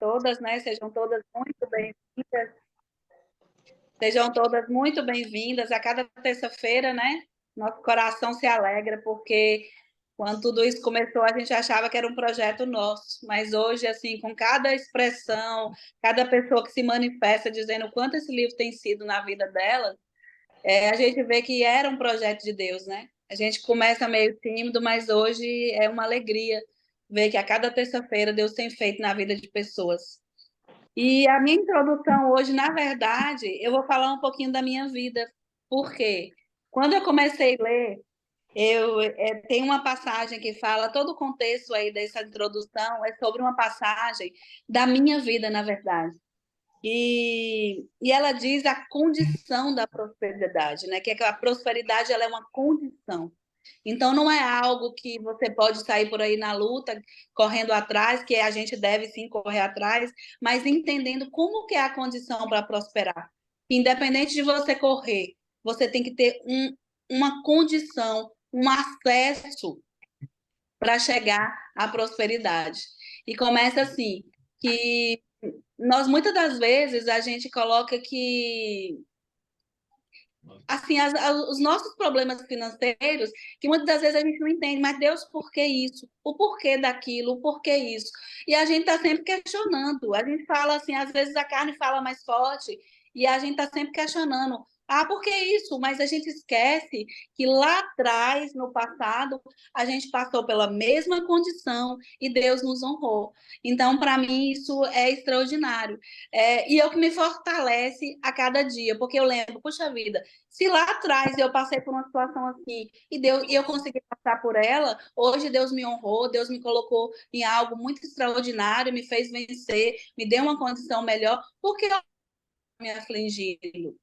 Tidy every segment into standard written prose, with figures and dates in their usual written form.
todas, né? Sejam todas muito bem-vindas. Sejam todas muito bem-vindas. A cada terça-feira, né? Nosso coração se alegra, porque quando tudo isso começou, a gente achava que era um projeto nosso. Mas hoje, assim, com cada expressão, cada pessoa que se manifesta dizendo o quanto esse livro tem sido na vida dela, a gente vê que era um projeto de Deus, né? A gente começa meio tímido, mas hoje é uma alegria ver que a cada terça-feira Deus tem feito na vida de pessoas. E a minha introdução hoje, na verdade, eu vou falar um pouquinho da minha vida. Por quê? Quando eu comecei a ler, tem uma passagem que fala, todo o contexto aí dessa introdução é sobre uma passagem da minha vida, na verdade. E ela diz a condição da prosperidade, né? Que a prosperidade ela é uma condição. Então, não é algo que você pode sair por aí na luta, correndo atrás, que a gente deve sim correr atrás, mas entendendo como que é a condição para prosperar. Independente de você correr, você tem que ter uma condição, um acesso para chegar à prosperidade. E começa assim, que nós muitas das vezes a gente coloca que assim, os nossos problemas financeiros, que muitas das vezes a gente não entende, mas Deus, por que isso? O porquê daquilo? O porquê isso? E a gente está sempre questionando. A gente fala assim, às vezes a carne fala mais forte, e a gente está sempre questionando. Ah, por que isso? Mas a gente esquece que lá atrás, no passado, a gente passou pela mesma condição e Deus nos honrou. Então, para mim, isso é extraordinário. E é o que me fortalece a cada dia, porque eu lembro, puxa vida, se lá atrás eu passei por uma situação assim e eu consegui passar por ela, hoje Deus me honrou, Deus me colocou em algo muito extraordinário, me fez vencer, me deu uma condição melhor, porque eu me afligindo,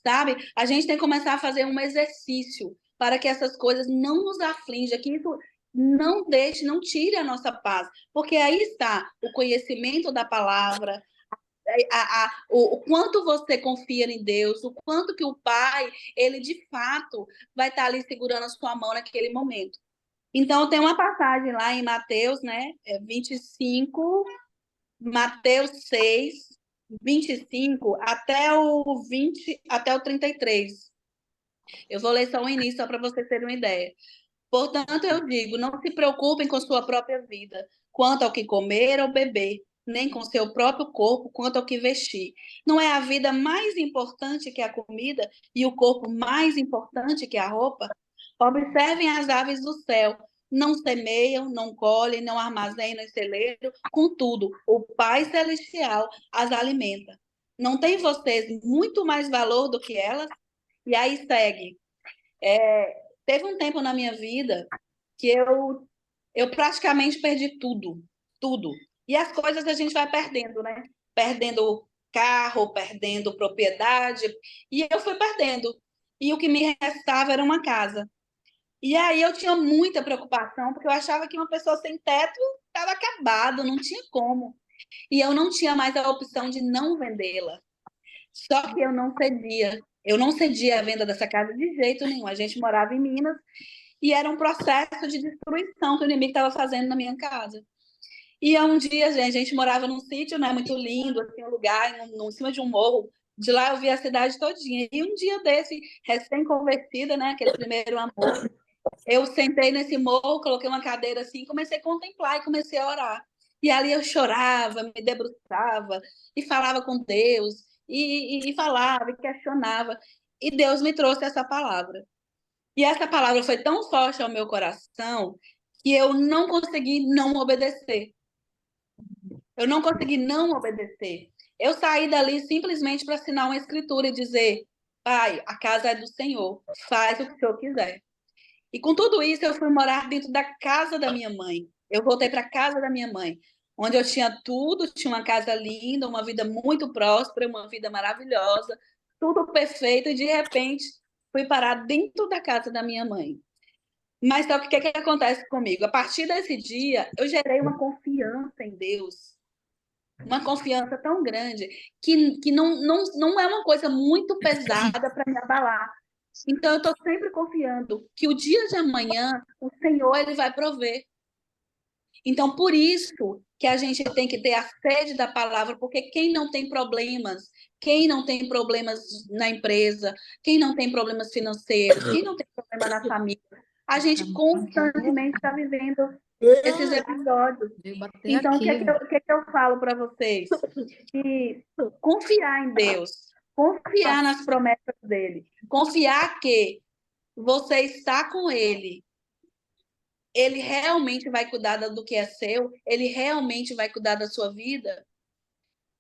sabe? A gente tem que começar a fazer um exercício para que essas coisas não nos aflijam, que isso não deixe, não tire a nossa paz, porque aí está o conhecimento da palavra, o quanto você confia em Deus, o quanto que o Pai, ele de fato vai estar ali segurando a sua mão naquele momento. Então, tem uma passagem lá em Mateus, né, 25, Mateus 6, 25 até o 33. Eu vou ler só o início, só para vocês terem uma ideia. Portanto, eu digo, não se preocupem com sua própria vida, quanto ao que comer ou beber, nem com seu próprio corpo, quanto ao que vestir. Não é a vida mais importante que a comida e o corpo mais importante que a roupa? Observem as aves do céu. Não semeiam, não colhem, não armazenam em celeiro, contudo, o Pai Celestial as alimenta. Não tem vocês muito mais valor do que elas? E aí segue. Teve um tempo na minha vida que eu praticamente perdi tudo, tudo. E as coisas a gente vai perdendo, né? Perdendo carro, perdendo propriedade, e eu fui perdendo. E o que me restava era uma casa. E aí eu tinha muita preocupação, porque eu achava que uma pessoa sem teto estava acabado, não tinha como. E eu não tinha mais a opção de não vendê-la. Só que eu não cedia. Eu não cedia a venda dessa casa de jeito nenhum. A gente morava em Minas e era um processo de destruição que o inimigo estava fazendo na minha casa. E um dia, gente, a gente morava num sítio, né, muito lindo, assim, um lugar em cima de um morro. De lá eu via a cidade todinha. E um dia desse, recém-convertida, né, aquele primeiro amor, eu sentei nesse morro, coloquei uma cadeira assim, comecei a contemplar e comecei a orar. E ali eu chorava, me debruçava e falava com Deus, e falava, e questionava. E Deus me trouxe essa palavra. E essa palavra foi tão forte ao meu coração que eu não consegui não obedecer. Eu não consegui não obedecer. Eu saí dali simplesmente para assinar uma escritura e dizer: Pai, a casa é do Senhor, faz o que o Senhor quiser. E com tudo isso, eu fui morar dentro da casa da minha mãe. Eu voltei para a casa da minha mãe, onde eu tinha tudo, tinha uma casa linda, uma vida muito próspera, uma vida maravilhosa, tudo perfeito, e de repente fui parar dentro da casa da minha mãe. Mas só que o que acontece comigo? A partir desse dia, eu gerei uma confiança em Deus, uma confiança tão grande, que não é uma coisa muito pesada para me abalar. Então, eu estou sempre confiando que o dia de amanhã, o Senhor ele vai prover. Então, por isso que a gente tem que ter a sede da palavra, porque quem não tem problemas na empresa, quem não tem problemas financeiros, quem não tem problema na família, a gente constantemente está vivendo esses episódios. Então, o que eu falo para vocês? Que confiar em Deus, confiar nas promessas dele, confiar que você está com ele, ele realmente vai cuidar do que é seu, ele realmente vai cuidar da sua vida.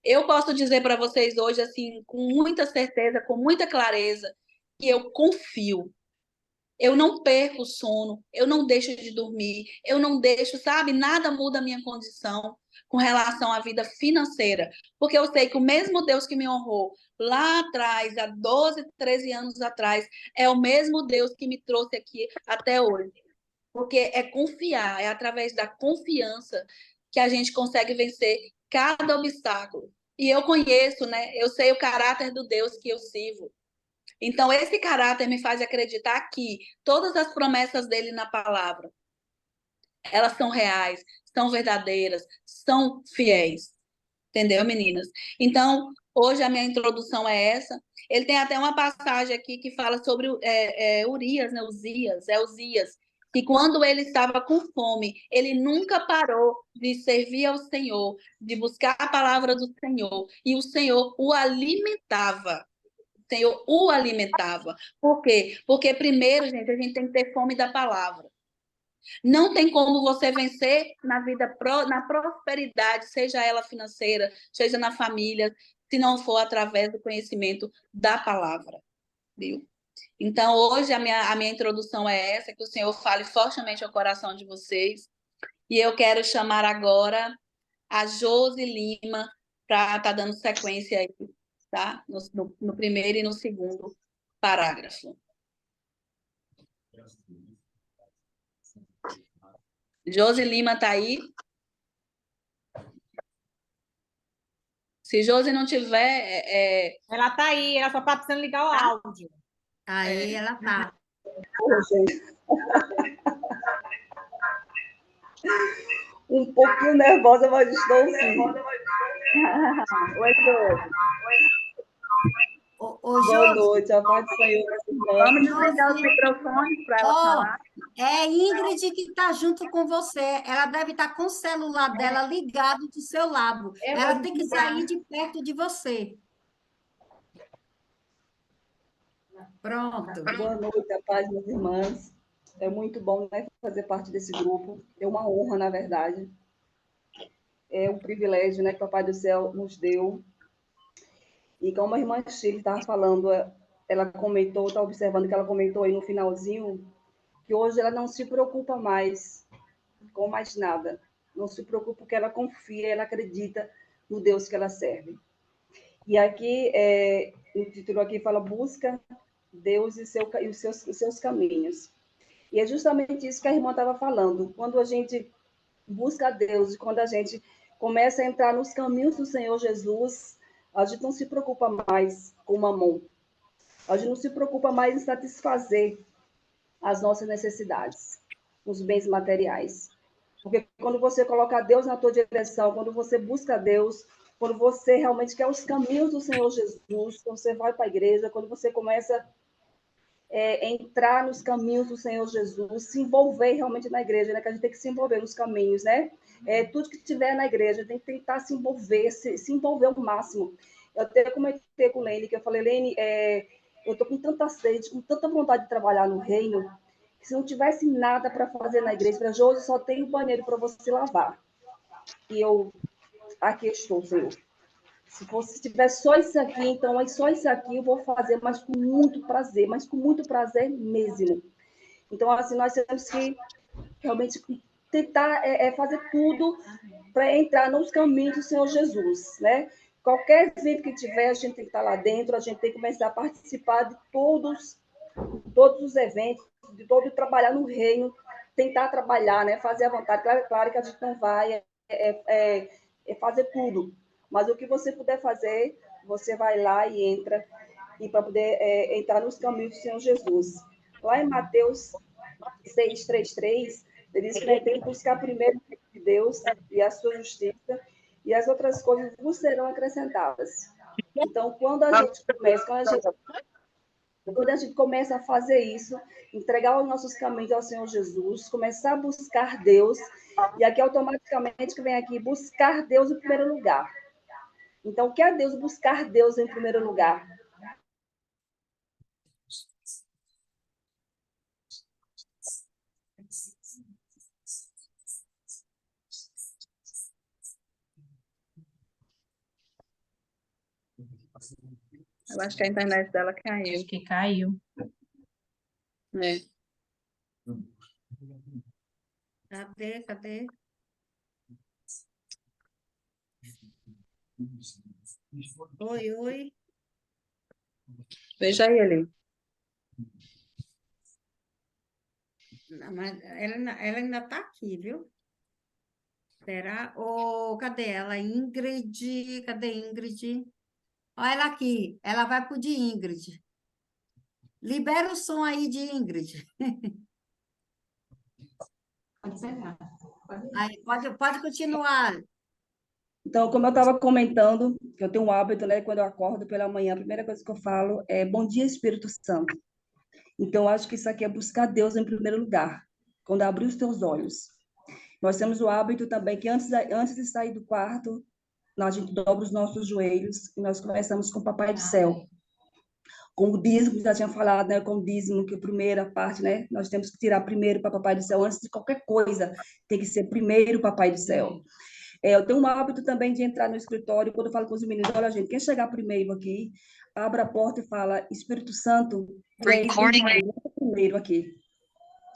Eu posso dizer para vocês hoje, assim, com muita certeza, com muita clareza, que eu confio. Eu não perco o sono, eu não deixo de dormir, eu não deixo, sabe? Nada muda a minha condição com relação à vida financeira. Porque eu sei que o mesmo Deus que me honrou lá atrás, há 12, 13 anos atrás, é o mesmo Deus que me trouxe aqui até hoje. Porque é confiar, é através da confiança que a gente consegue vencer cada obstáculo. E eu conheço, né? Eu sei o caráter do Deus que eu sirvo. Então, esse caráter me faz acreditar que todas as promessas dele na palavra, elas são reais, são verdadeiras, são fiéis. Entendeu, meninas? Então, hoje a minha introdução é essa. Ele tem até uma passagem aqui que fala sobre Urias, né? Uzias, que quando ele estava com fome, ele nunca parou de servir ao Senhor, de buscar a palavra do Senhor, e o Senhor o alimentava. O Senhor o alimentava. Por quê? Porque primeiro, gente, a gente tem que ter fome da palavra. Não tem como você vencer na vida, na prosperidade, seja ela financeira, seja na família, se não for através do conhecimento da palavra, viu? Então, hoje a minha introdução é essa, que o Senhor fale fortemente ao coração de vocês. E eu quero chamar agora a Josi Lima para estar dando sequência aí, tá? No primeiro e no segundo parágrafo. Josi Lima está aí? Se Josi não tiver... Ela está aí, ela só está precisando ligar o áudio. Aí ela tá. Um pouquinho nervosa, mas estou sim. Oi, Josi. Boa noite, a paz do Senhor. Vamos desligar os microfones para ela falar. É Ingrid que está junto com você. Ela deve estar com o celular dela ligado do seu lado. Ela tem que sair de perto de você. Pronto. Boa noite, a paz, minhas irmãs. É muito bom, né, fazer parte desse grupo. É uma honra, na verdade. É um privilégio, né, que o Papai do Céu nos deu. E como a irmã Chile estava falando, ela comentou, está observando que ela comentou aí no finalzinho, que hoje ela não se preocupa mais com mais nada. Não se preocupa porque ela confia, ela acredita no Deus que ela serve. E aqui, o título aqui fala busca Deus e os seus caminhos. E é justamente isso que a irmã estava falando. Quando a gente busca Deus, quando a gente começa a entrar nos caminhos do Senhor Jesus, a gente não se preocupa mais com o mamão. A gente não se preocupa mais em satisfazer as nossas necessidades, os bens materiais. Porque quando você coloca Deus na tua direção, quando você busca Deus, quando você realmente quer os caminhos do Senhor Jesus, quando você vai para a igreja, quando você começa entrar nos caminhos do Senhor Jesus, se envolver realmente na igreja, né? Que a gente tem que se envolver nos caminhos, né? Tudo que tiver na igreja, tem que tentar se envolver, se envolver ao máximo. Eu até comentei com o Lene, que eu falei, Lene, eu estou com tanta sede, com tanta vontade de trabalhar no reino, que se não tivesse nada para fazer na igreja, para Josi, só tem um banheiro para você lavar. E eu, aqui estou, Senhor. Se tiver só isso aqui, então é só isso aqui eu vou fazer, mas com muito prazer mesmo. Então, assim, nós temos que realmente tentar fazer tudo para entrar nos caminhos do Senhor Jesus, né? Qualquer evento que tiver, a gente tem que estar lá dentro, a gente tem que começar a participar de todos os eventos, de todo trabalhar no reino, tentar trabalhar, né? Fazer a vontade. Claro que a gente não vai fazer tudo, mas o que você puder fazer, você vai lá e entra, e para poder entrar nos caminhos do Senhor Jesus. Lá em Mateus 6:33, ele diz que tem que buscar primeiro Deus e a sua justiça, e as outras coisas vos serão acrescentadas. Então, quando a gente começa a fazer isso, entregar os nossos caminhos ao Senhor Jesus, começar a buscar Deus, e aqui automaticamente que vem aqui, buscar Deus em primeiro lugar. Então, o que é Deus? Buscar Deus em primeiro lugar. Eu acho que a internet dela caiu. Acho que caiu. É. Cadê? Oi. Veja ele. Não, mas ela ainda está aqui, viu? Será? Cadê ela? Ingrid. Cadê Ingrid? Olha ela aqui. Ela vai pro de Ingrid. Libera o som aí de Ingrid. Aí, pode continuar. Então, como eu estava comentando, que eu tenho um hábito, né? Quando eu acordo pela manhã, a primeira coisa que eu falo é bom dia, Espírito Santo. Então, eu acho que isso aqui é buscar Deus em primeiro lugar, quando abrir os teus olhos. Nós temos o hábito também que antes de sair do quarto, a gente dobra os nossos joelhos e nós começamos com o Papai do Céu. Com o dízimo, já tinha falado, né? Com o dízimo, que a primeira parte, né? Nós temos que tirar primeiro para Papai do Céu, antes de qualquer coisa, tem que ser primeiro Papai do Céu. Eu tenho um hábito também de entrar no escritório, quando eu falo com os meninos, olha, gente, quem chegar primeiro aqui, abra a porta e fala, Espírito Santo, primeiro aqui,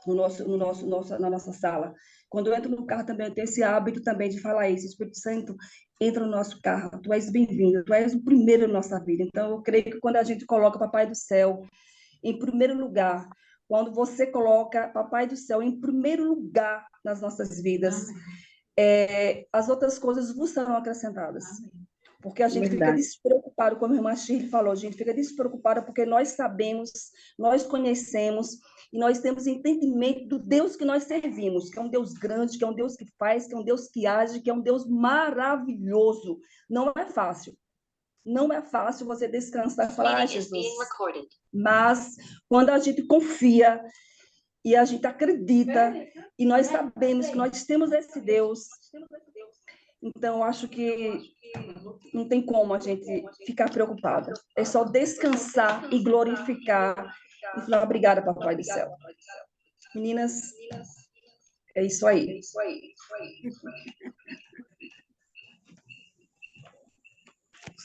na nossa sala. Quando eu entro no carro também, eu tenho esse hábito também de falar isso, Espírito Santo, entra no nosso carro, tu és bem-vindo, tu és o primeiro na nossa vida. Então, eu creio que quando a gente coloca o Papai do Céu em primeiro lugar, quando você coloca Papai do Céu em primeiro lugar nas nossas vidas, as outras coisas vos serão acrescentadas. Porque a gente fica despreocupado, como a irmã Shirley falou, a gente fica despreocupada porque nós sabemos, nós conhecemos e nós temos entendimento do Deus que nós servimos, que é um Deus grande, que é um Deus que faz, que é um Deus que age, que é um Deus maravilhoso. Não é fácil. Não é fácil você descansar e falar, Jesus. Mas quando a gente confia e a gente acredita e nós sabemos que nós temos esse Deus, então acho que não tem como a gente ficar preocupada. É só descansar e glorificar e falar obrigada, Papai do Céu. Meninas, é isso aí.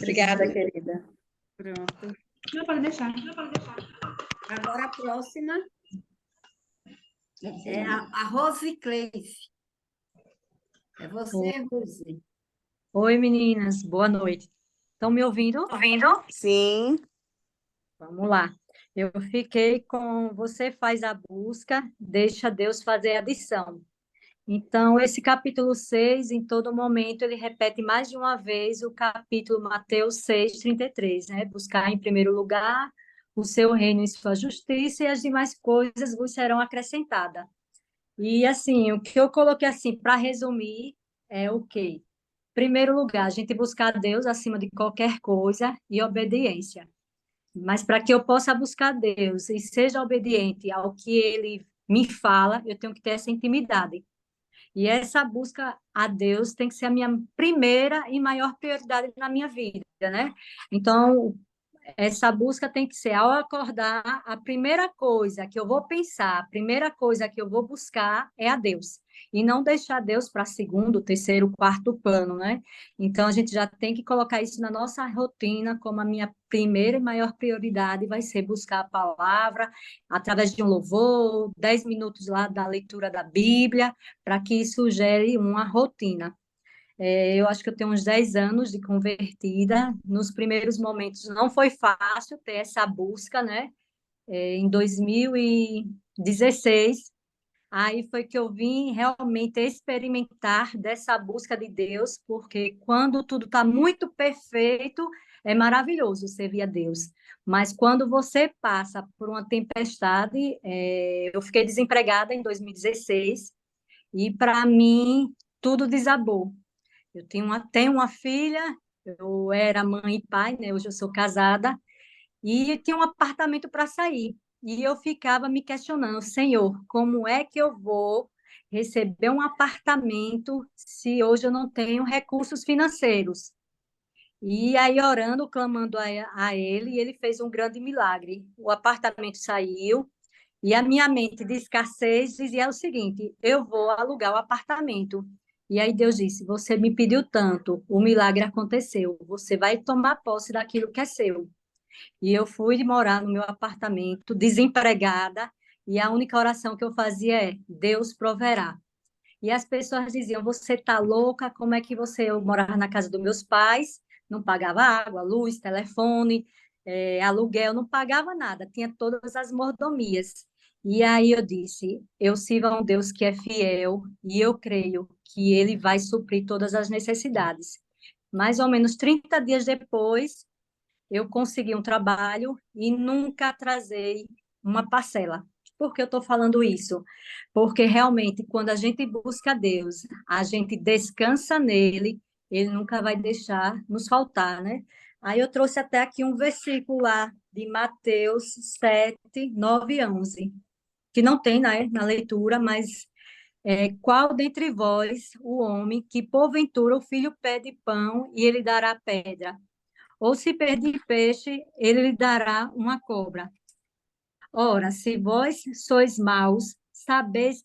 Obrigada, querida. Pronto. Não, pode deixar. Agora a próxima é a Rose Cleife. É você, Rose. Oi, meninas, boa noite. Estão me ouvindo? Sim. Vamos lá. Eu fiquei com você faz a busca, deixa Deus fazer a adição. Então, esse capítulo 6, em todo momento, ele repete mais de uma vez o capítulo Mateus 6:33, né? Buscar em primeiro lugar o seu reino e sua justiça, e as demais coisas vos serão acrescentadas. E, assim, o que eu coloquei, assim, para resumir, é o quê? Primeiro lugar, a gente buscar Deus acima de qualquer coisa e obediência. Mas para que eu possa buscar Deus e seja obediente ao que Ele me fala, eu tenho que ter essa intimidade. E essa busca a Deus tem que ser a minha primeira e maior prioridade na minha vida, né? Então, essa busca tem que ser, ao acordar, a primeira coisa que eu vou pensar, a primeira coisa que eu vou buscar é a Deus. E não deixar Deus para segundo, terceiro, quarto plano, né? Então, a gente já tem que colocar isso na nossa rotina como a minha primeira e maior prioridade vai ser buscar a palavra através de um louvor, 10 minutos lá da leitura da Bíblia, para que isso gere uma rotina. Eu acho que eu tenho uns 10 anos de convertida. Nos primeiros momentos não foi fácil ter essa busca, né? Em 2016, aí foi que eu vim realmente experimentar dessa busca de Deus, porque quando tudo está muito perfeito, é maravilhoso servir a Deus. Mas quando você passa por uma tempestade, eu fiquei desempregada em 2016, e para mim tudo desabou. Eu tenho uma filha, eu era mãe e pai, né? Hoje eu sou casada, e tinha um apartamento para sair. E eu ficava me questionando, Senhor, como é que eu vou receber um apartamento se hoje eu não tenho recursos financeiros? E aí, orando, clamando a ele, e ele fez um grande milagre. O apartamento saiu, e a minha mente de escassez dizia o seguinte: eu vou alugar o apartamento. E aí Deus disse: você me pediu tanto, o milagre aconteceu, você vai tomar posse daquilo que é seu. E eu fui morar no meu apartamento, desempregada, e a única oração que eu fazia é: Deus proverá. E as pessoas diziam: você está louca? Como é que você. Eu morava na casa dos meus pais, não pagava água, luz, telefone, aluguel, não pagava nada, tinha todas as mordomias. E aí eu disse: eu sirvo a um Deus que é fiel e eu creio que ele vai suprir todas as necessidades. Mais ou menos 30 dias depois, eu consegui um trabalho e nunca atrasei uma parcela. Por que eu estou falando isso? Porque realmente, quando a gente busca Deus, a gente descansa nele, ele nunca vai deixar nos faltar, né? Aí eu trouxe até aqui um versículo lá de Mateus 7, 9 e 11, que não tem, né, na leitura, mas qual dentre vós o homem que porventura o filho pede pão e ele dará pedra? Ou se pedir peixe, ele lhe dará uma cobra. Ora, se vós sois maus, sabeis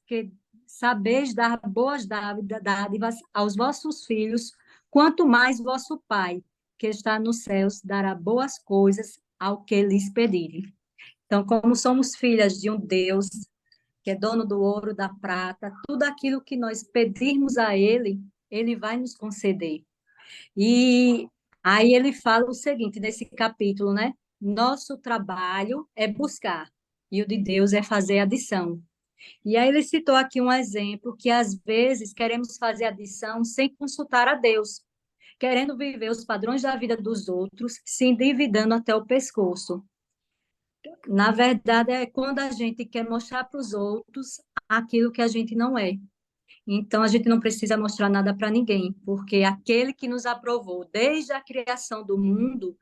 dar boas dádivas aos vossos filhos, quanto mais vosso Pai, que está nos céus, dará boas coisas ao que lhes pedirem. Então, como somos filhas de um Deus que é dono do ouro, da prata, tudo aquilo que nós pedirmos a Ele, Ele vai nos conceder. E aí ele fala o seguinte, nesse capítulo, né? Nosso trabalho é buscar, e o de Deus é fazer adição. E aí ele citou aqui um exemplo que, às vezes, queremos fazer adição sem consultar a Deus, querendo viver os padrões da vida dos outros, se endividando até o pescoço. Na verdade, é quando a gente quer mostrar para os outros aquilo que a gente não é. Então, a gente não precisa mostrar nada para ninguém, porque aquele que nos aprovou desde a criação do mundo,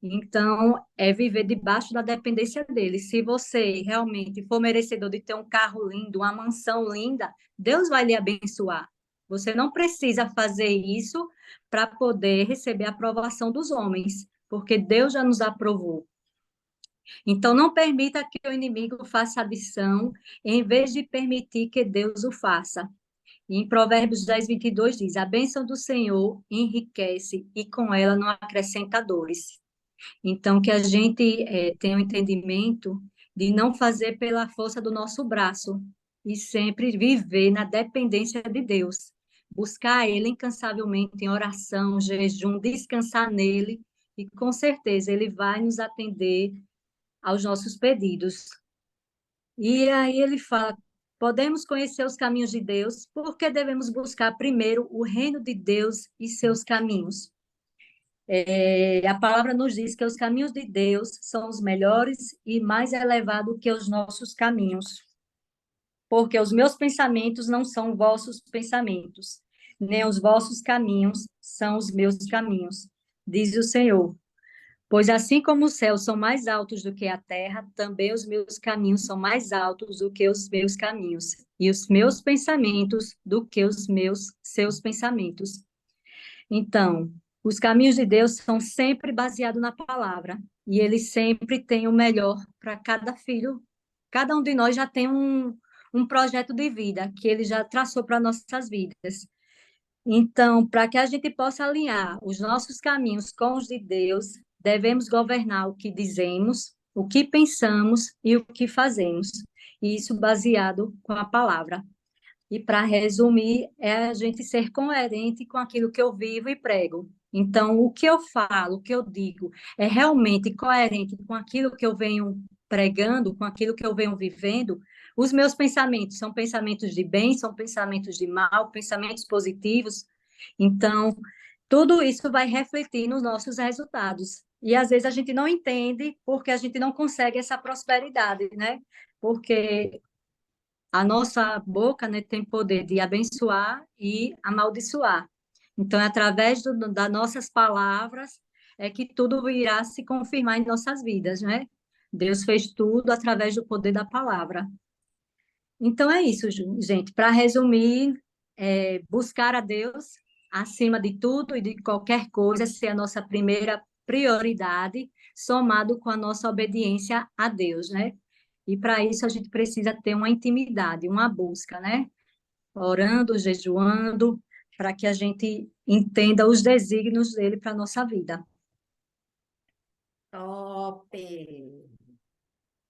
então, é viver debaixo da dependência dele. Se você realmente for merecedor de ter um carro lindo, uma mansão linda, Deus vai lhe abençoar. Você não precisa fazer isso para poder receber a aprovação dos homens, porque Deus já nos aprovou. Então, não permita que o inimigo faça adição, em vez de permitir que Deus o faça. Em Provérbios 10, 22 diz: a bênção do Senhor enriquece e com ela não acrescenta dores. Então, que a gente tenha um entendimento de não fazer pela força do nosso braço e sempre viver na dependência de Deus. Buscar Ele incansavelmente em oração, jejum, descansar nele e com certeza Ele vai nos atender aos nossos pedidos. E aí ele fala: podemos conhecer os caminhos de Deus, porque devemos buscar primeiro o reino de Deus e seus caminhos. A palavra nos diz que os caminhos de Deus são os melhores e mais elevados que os nossos caminhos, porque os meus pensamentos não são vossos pensamentos, nem os vossos caminhos são os meus caminhos, diz o Senhor. Pois assim como os céus são mais altos do que a terra, também os meus caminhos são mais altos do que os meus caminhos, e os meus pensamentos do que os seus pensamentos. Então, os caminhos de Deus são sempre baseados na palavra, e ele sempre tem o melhor para cada filho. Cada um de nós já tem um projeto de vida que ele já traçou para nossas vidas. Então, para que a gente possa alinhar os nossos caminhos com os de Deus, devemos governar o que dizemos, o que pensamos e o que fazemos. E isso baseado com a palavra. E para resumir, é a gente ser coerente com aquilo que eu vivo e prego. Então, o que eu falo, o que eu digo, é realmente coerente com aquilo que eu venho pregando, com aquilo que eu venho vivendo. Os meus pensamentos são pensamentos de bem, são pensamentos de mal, pensamentos positivos. Então, tudo isso vai refletir nos nossos resultados. E às vezes a gente não entende porque a gente não consegue essa prosperidade, né? Porque a nossa boca, né, tem poder de abençoar e amaldiçoar. Então, é através das nossas palavras é que tudo irá se confirmar em nossas vidas, né? Deus fez tudo através do poder da palavra. Então, é isso, gente. Para resumir, buscar a Deus acima de tudo e de qualquer coisa, ser a nossa primeira prioridade, somado com a nossa obediência a Deus, né? E para isso a gente precisa ter uma intimidade, uma busca, né? Orando, jejuando, para que a gente entenda os desígnios dele para a nossa vida. Top!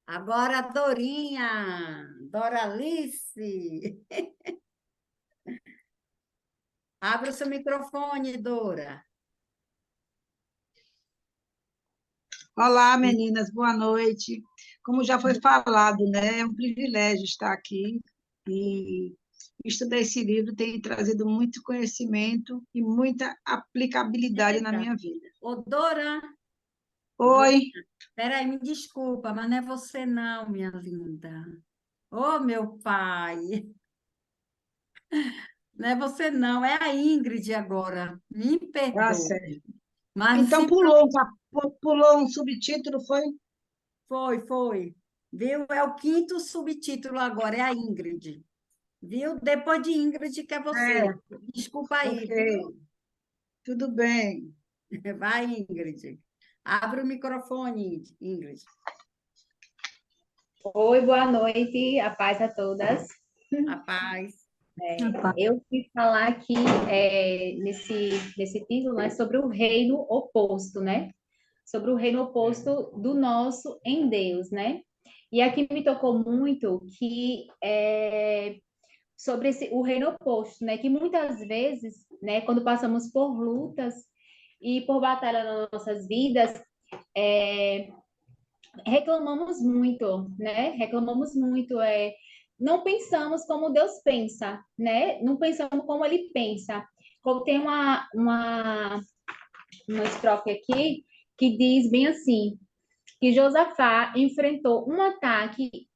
Agora, Dorinha, Doralice. Abra o seu microfone, Dora. Olá, meninas, boa noite. Como já foi falado, né, é um privilégio estar aqui e estudar esse livro tem trazido muito conhecimento e muita aplicabilidade na minha vida. Ô, Dora, Oi, peraí, me desculpa, mas não é você não, minha linda. Ô, meu pai, não é você não, é a Ingrid agora. Me tá perdoe. certo. Mas Então se pulou um subtítulo, foi? foi. Viu? É o quinto subtítulo agora, é a Ingrid. Viu? Depois de Ingrid, que é você. É, Desculpa aí, ok, tudo bem. viu? Vai, Ingrid. Abre o microfone, Ingrid. Oi, boa noite, a paz a todas. A paz. Eu quis falar aqui nesse título, né, sobre o reino oposto, né? Sobre o reino oposto do nosso em Deus, né? E aqui me tocou muito que sobre o reino oposto, né? Que muitas vezes, né, quando passamos por lutas e por batalha nas nossas vidas, reclamamos muito, né? Reclamamos muito, não pensamos como Deus pensa, né? Não pensamos como Ele pensa. Como tem uma estrofe aqui que diz bem assim, que Josafá enfrentou um ataque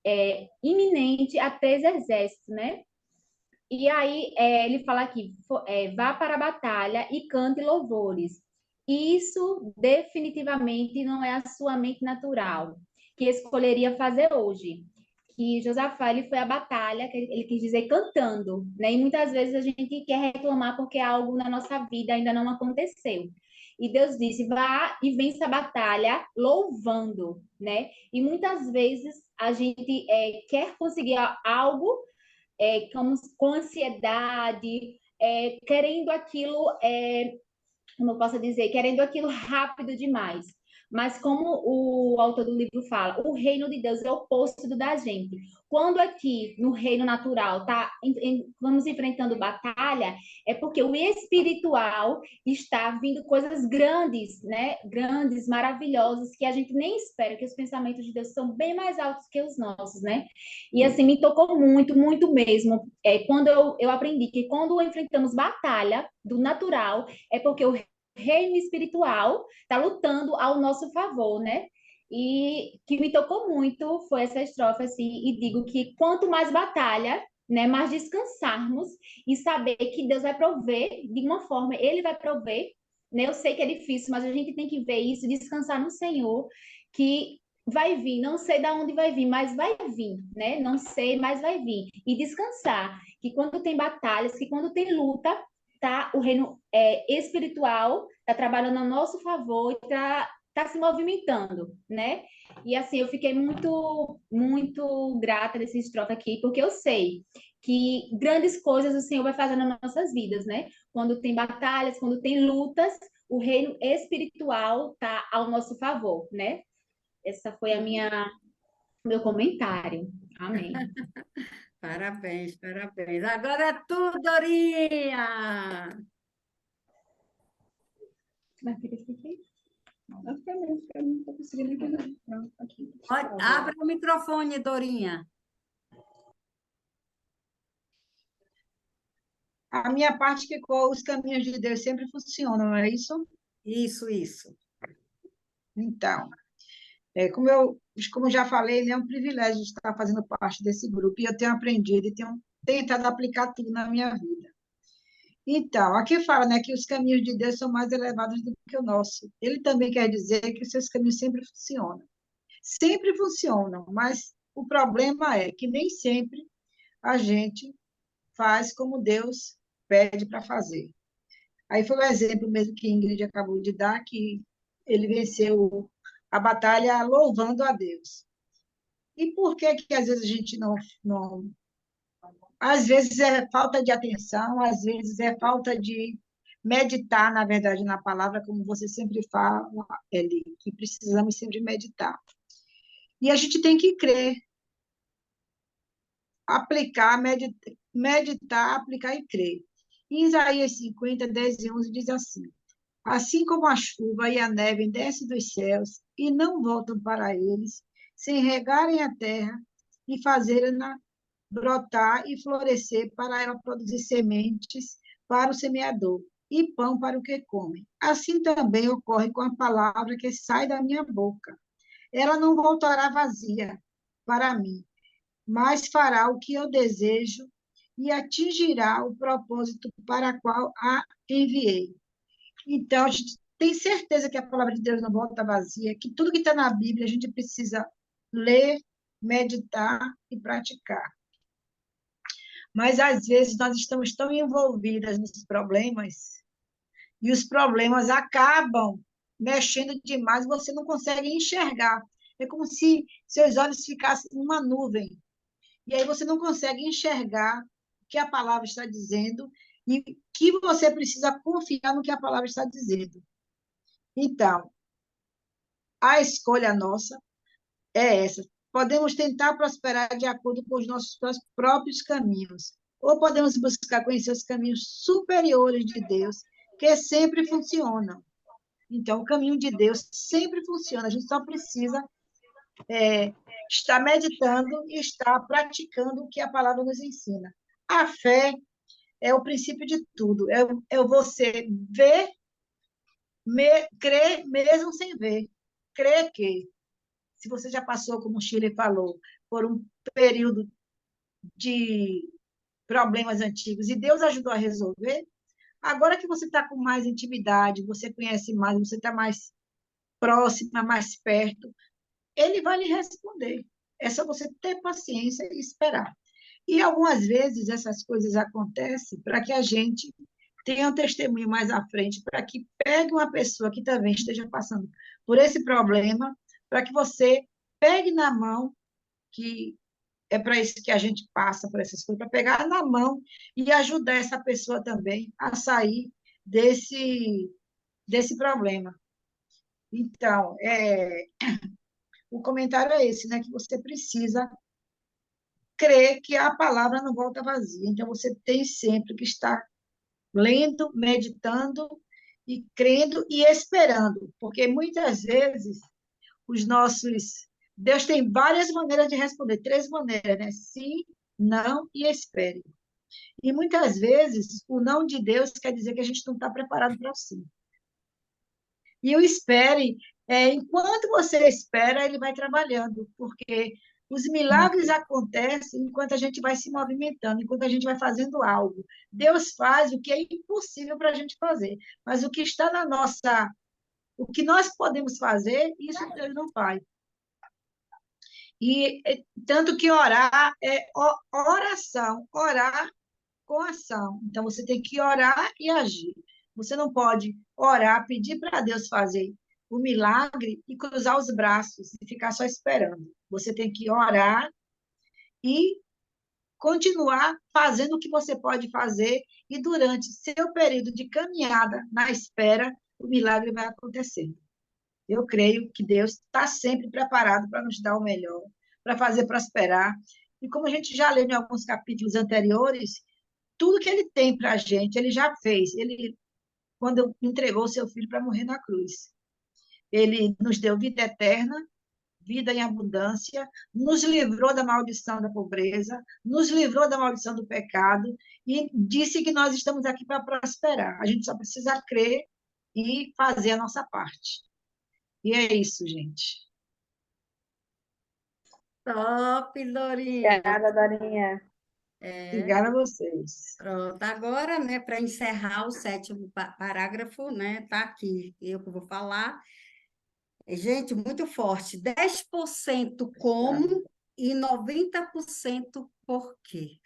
iminente a 3 exércitos, né? E aí ele fala aqui, vá para a batalha e cante louvores. Isso definitivamente não é a sua mente natural, que escolheria fazer hoje. Que Josafá ele foi à batalha, que ele quis dizer cantando, né? E muitas vezes a gente quer reclamar porque algo na nossa vida ainda não aconteceu. E Deus disse, vá e vença a batalha louvando, né? E muitas vezes a gente quer conseguir algo com ansiedade, querendo aquilo, como eu posso dizer, querendo aquilo rápido demais. Mas como o autor do livro fala, o reino de Deus é o oposto do da gente. Quando aqui no reino natural vamos enfrentando batalha, é porque o espiritual está vindo coisas grandes, né? Grandes, maravilhosas, que a gente nem espera, que os pensamentos de Deus são bem mais altos que os nossos, né? E assim, me tocou muito, muito mesmo. Quando eu aprendi que quando enfrentamos batalha do natural, é porque o reino espiritual está lutando ao nosso favor, né? E que me tocou muito foi essa estrofe, assim, e digo que quanto mais batalha, né, mais descansarmos e saber que Deus vai prover de uma forma, Ele vai prover, né? Eu sei que é difícil, mas a gente tem que ver isso, descansar no Senhor, que vai vir, não sei de onde vai vir, mas vai vir, né? Não sei, mas vai vir. E descansar, que quando tem batalhas, que quando tem luta, tá o reino espiritual está trabalhando a nosso favor e tá se movimentando, né? E assim, eu fiquei muito, muito grata desse estrofe aqui, porque eu sei que grandes coisas o Senhor vai fazer nas nossas vidas, né? Quando tem batalhas, quando tem lutas, o reino espiritual tá ao nosso favor, né? Essa foi meu comentário. Amém. Parabéns, parabéns. Agora é tu, Dorinha. Mas queria explicar. Não fica mesmo, porque eu não estou conseguindo entender. Pronto, aqui. Abre o microfone, Dorinha. A minha parte ficou, os caminhos de Deus sempre funcionam, não é isso? Isso. Então, Como eu já falei, né, é um privilégio estar fazendo parte desse grupo, e eu tenho aprendido e tenho tentado aplicar tudo na minha vida. Então, aqui fala, né, que os caminhos de Deus são mais elevados do que o nosso. Ele também quer dizer que os seus caminhos sempre funcionam. Sempre funcionam, mas o problema é que nem sempre a gente faz como Deus pede para fazer. Aí foi o exemplo mesmo que Ingrid acabou de dar, que ele venceu a batalha louvando a Deus. E por que que às vezes a gente não... Às vezes é falta de atenção, às vezes é falta de meditar, na verdade, na palavra, como você sempre fala, Eli, que precisamos sempre meditar. E a gente tem que crer, aplicar, meditar, aplicar e crer. Em Isaías 50, 10 e 11 diz assim: assim como a chuva e a neve descem dos céus e não voltam para eles, sem regarem a terra e fazerem-na brotar e florescer para ela produzir sementes para o semeador e pão para o que come. Assim também ocorre com a palavra que sai da minha boca. Ela não voltará vazia para mim, mas fará o que eu desejo e atingirá o propósito para o qual a enviei. Então, a gente tem certeza que a palavra de Deus não volta vazia, que tudo que está na Bíblia a gente precisa ler, meditar e praticar. Mas, às vezes, nós estamos tão envolvidas nos problemas, e os problemas acabam mexendo demais, você não consegue enxergar. É como se seus olhos ficassem numa nuvem, e aí você não consegue enxergar o que a palavra está dizendo e que você precisa confiar no que a palavra está dizendo. Então, a escolha nossa é essa. Podemos tentar prosperar de acordo com os nossos próprios caminhos, ou podemos buscar conhecer os caminhos superiores de Deus, que sempre funcionam. Então, o caminho de Deus sempre funciona, a gente só precisa estar meditando e estar praticando o que a palavra nos ensina. A fé é o princípio de tudo, é você ver, crer mesmo sem ver. Crer que, se você já passou, como o Chile falou, por um período de problemas antigos e Deus ajudou a resolver, agora que você está com mais intimidade, você conhece mais, você está mais próxima, mais perto, ele vai lhe responder. É só você ter paciência e esperar. E algumas vezes essas coisas acontecem para que a gente tenha um testemunho mais à frente, para que pegue uma pessoa que também esteja passando por esse problema, para que você pegue na mão, que é para isso que a gente passa por essas coisas, para pegar na mão e ajudar essa pessoa também a sair desse problema. Então, o comentário é esse, né? Que você precisa crer que a palavra não volta vazia. Então, você tem sempre que estar lendo, meditando e crendo e esperando, porque muitas vezes os nossos... Deus tem várias maneiras de responder, 3 maneiras, né? Sim, não e espere. E muitas vezes o não de Deus quer dizer que a gente não está preparado para o sim. E o espere, enquanto você espera, ele vai trabalhando, porque os milagres acontecem enquanto a gente vai se movimentando, enquanto a gente vai fazendo algo. Deus faz o que é impossível para a gente fazer, mas o que está na nossa... O que nós podemos fazer, isso Deus não faz. E tanto que orar é oração, orar com ação. Então, você tem que orar e agir. Você não pode orar, pedir para Deus fazer o milagre e cruzar os braços e ficar só esperando. Você tem que orar e continuar fazendo o que você pode fazer, e durante seu período de caminhada, na espera, o milagre vai acontecendo. Eu creio que Deus está sempre preparado para nos dar o melhor, para fazer prosperar. E como a gente já leu em alguns capítulos anteriores, tudo que ele tem para a gente, ele já fez. Ele, quando entregou seu filho para morrer na cruz, ele nos deu vida eterna, vida em abundância, nos livrou da maldição da pobreza, nos livrou da maldição do pecado, e disse que nós estamos aqui para prosperar. A gente só precisa crer e fazer a nossa parte. E é isso, gente. Top, Dorinha. Obrigada, Dorinha. Obrigada a vocês. Pronto, agora, né, para encerrar o 7º parágrafo, né, tá aqui, eu que vou falar. Gente, muito forte. 10% como e 90% por quê,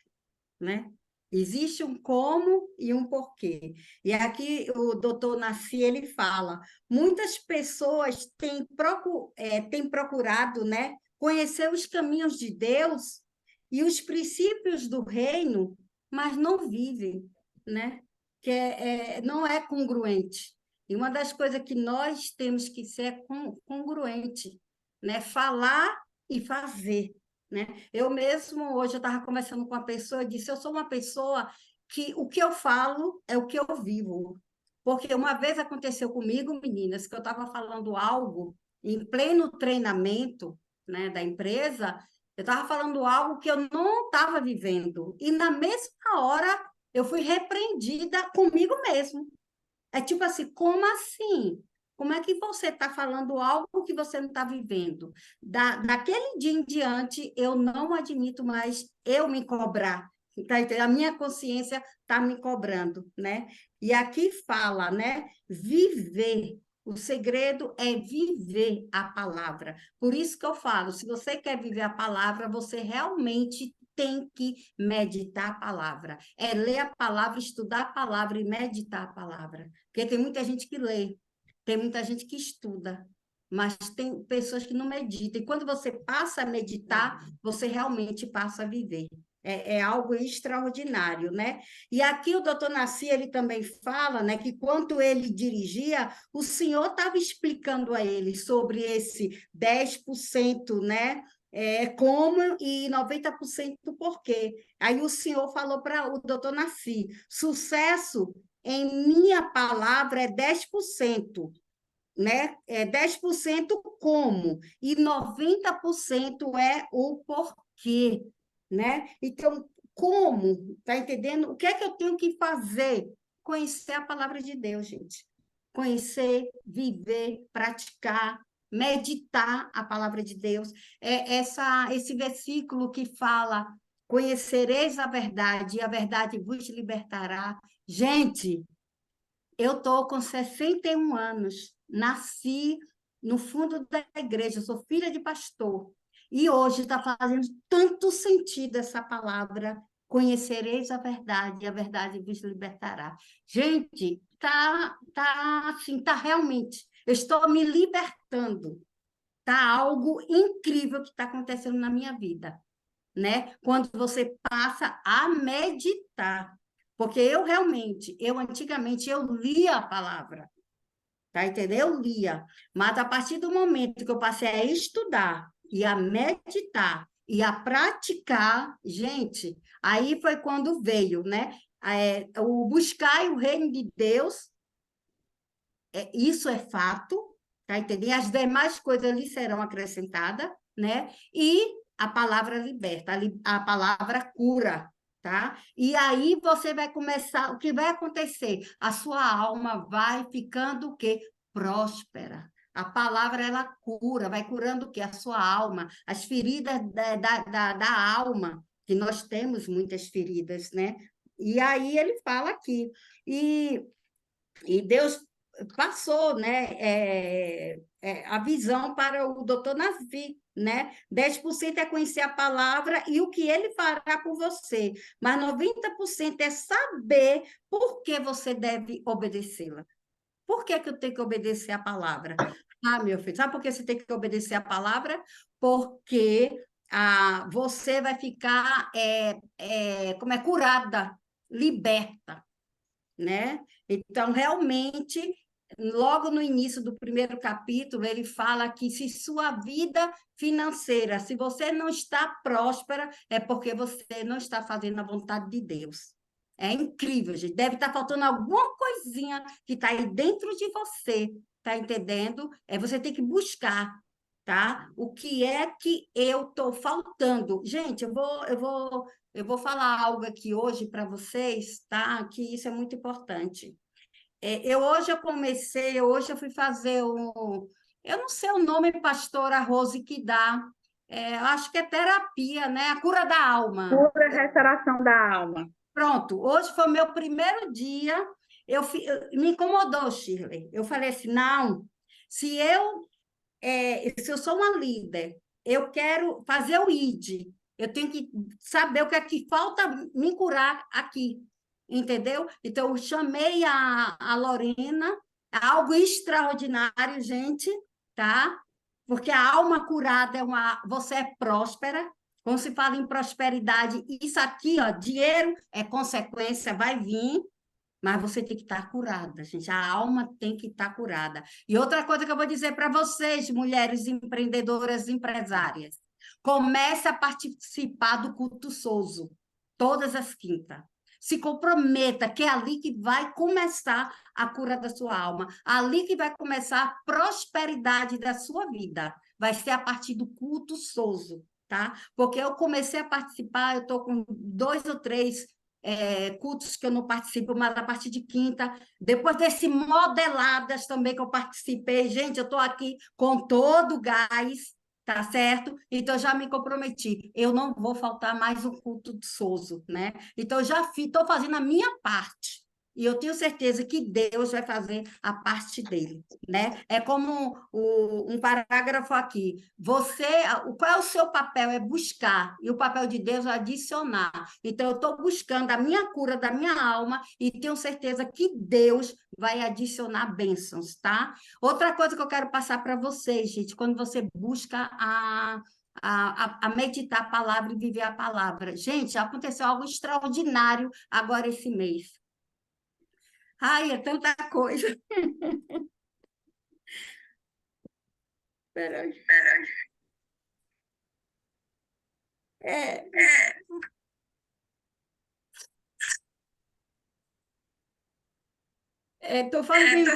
né? Existe um como e um porquê. E aqui o doutor Nassi, ele fala, muitas pessoas têm procurado, né, conhecer os caminhos de Deus e os princípios do reino, mas não vivem, né? Não é congruente. E uma das coisas que nós temos que ser é congruente, né? Falar e fazer, né? Eu mesmo, hoje eu estava conversando com uma pessoa, eu disse, eu sou uma pessoa que o que eu falo é o que eu vivo. Porque uma vez aconteceu comigo, meninas, que eu estava falando algo em pleno treinamento, né, da empresa, eu estava falando algo que eu não estava vivendo. E na mesma hora eu fui repreendida comigo mesmo. É tipo assim, como assim? Como é que você está falando algo que você não está vivendo? Daquele dia em diante, eu não admito mais eu me cobrar. Tá entendendo? A minha consciência está me cobrando, né? E aqui fala, né? Viver. O segredo é viver a palavra. Por isso que eu falo, se você quer viver a palavra, você realmente tem que meditar a palavra. É ler a palavra, estudar a palavra e meditar a palavra. Porque tem muita gente que lê, tem muita gente que estuda, mas tem pessoas que não meditam. E quando você passa a meditar, você realmente passa a viver. É algo extraordinário, né? E aqui o doutor Nassi, ele também fala, né, que quando ele dirigia, o senhor estava explicando a ele sobre esse 10%, né? Como e 90% por quê. Aí o senhor falou para o doutor Nassi, sucesso em minha palavra é 10%, né? É 10% como, e 90% é o porquê, né? Então, como, tá entendendo? O que é que eu tenho que fazer? Conhecer a palavra de Deus, gente. Conhecer, viver, praticar, meditar a palavra de Deus. Esse versículo que fala, conhecereis a verdade, e a verdade vos libertará. Gente, eu estou com 61 anos, nasci no fundo da igreja, sou filha de pastor, e hoje está fazendo tanto sentido essa palavra, conhecereis a verdade, e a verdade vos libertará. Gente, assim, tá realmente, eu estou me libertando, tá algo incrível que está acontecendo na minha vida, né? Quando você passa a meditar. Porque eu antigamente, eu lia a palavra, tá entendendo? Eu lia, mas a partir do momento que eu passei a estudar e a meditar e a praticar, gente, aí foi quando veio, né? O buscar o reino de Deus, isso é fato, tá entendendo? As demais coisas lhe serão acrescentadas, né? E a palavra liberta, a palavra cura, tá? E aí você vai começar, o que vai acontecer? A sua alma vai ficando o quê? Próspera. A palavra, ela cura, vai curando o quê? A sua alma, as feridas da alma, que nós temos muitas feridas, né? E aí ele fala aqui, e Deus passou, né, a visão para o doutor Nasvi, né? 10% é conhecer a palavra e o que ele fará por você, mas 90% é saber por que você deve obedecê-la. Por que que eu tenho que obedecer a palavra? Ah, meu filho, sabe por que você tem que obedecer a palavra? Porque você vai ficar curada, liberta, né? Então, realmente, logo no início do primeiro capítulo, ele fala que se sua vida financeira, se você não está próspera, é porque você não está fazendo a vontade de Deus. É incrível, gente. Deve estar faltando alguma coisinha que está aí dentro de você, tá entendendo? Você tem que buscar, tá? O que é que eu estou faltando? Gente, eu vou falar algo aqui hoje para vocês, tá? Que isso é muito importante. Hoje eu fui fazer eu não sei o nome, pastora Rose, que dá, eu acho que é terapia, né? A cura da alma. Pura restauração da alma. Pronto, hoje foi o meu primeiro dia. Me incomodou, Shirley. Eu falei assim, não, se se eu sou uma líder, eu quero fazer o ID, eu tenho que saber o que é que falta me curar aqui, entendeu? Então, eu chamei a Lorena, algo extraordinário, gente, tá? Porque a alma curada você é próspera. Quando se fala em prosperidade, isso aqui, ó, dinheiro é consequência, vai vir, mas você tem que estar curada, gente. A alma tem que estar curada. E outra coisa que eu vou dizer para vocês, mulheres empreendedoras, empresárias, comece a participar do culto Souzo, todas as quintas. Se comprometa, que é ali que vai começar a cura da sua alma, ali que vai começar a prosperidade da sua vida. Vai ser a partir do culto Souzo, tá? Porque eu comecei a participar, eu estou com 2 ou 3 cultos que eu não participo, mas a partir de quinta, depois desse modeladas também que eu participei, gente, eu estou aqui com todo o gás, tá certo? Então, eu já me comprometi, eu não vou faltar mais um culto de Souzo, né? Então, eu já estou fazendo a minha parte, e eu tenho certeza que Deus vai fazer a parte dele, né? É como um parágrafo aqui, qual é o seu papel? É buscar, e o papel de Deus é adicionar. Então, eu estou buscando a minha cura da minha alma e tenho certeza que Deus vai adicionar bênçãos, tá? Outra coisa que eu quero passar para vocês, gente, quando você busca a meditar a palavra e viver a palavra. Gente, aconteceu algo extraordinário agora esse mês. Ai, é tanta coisa. Peraí. Estou fazendo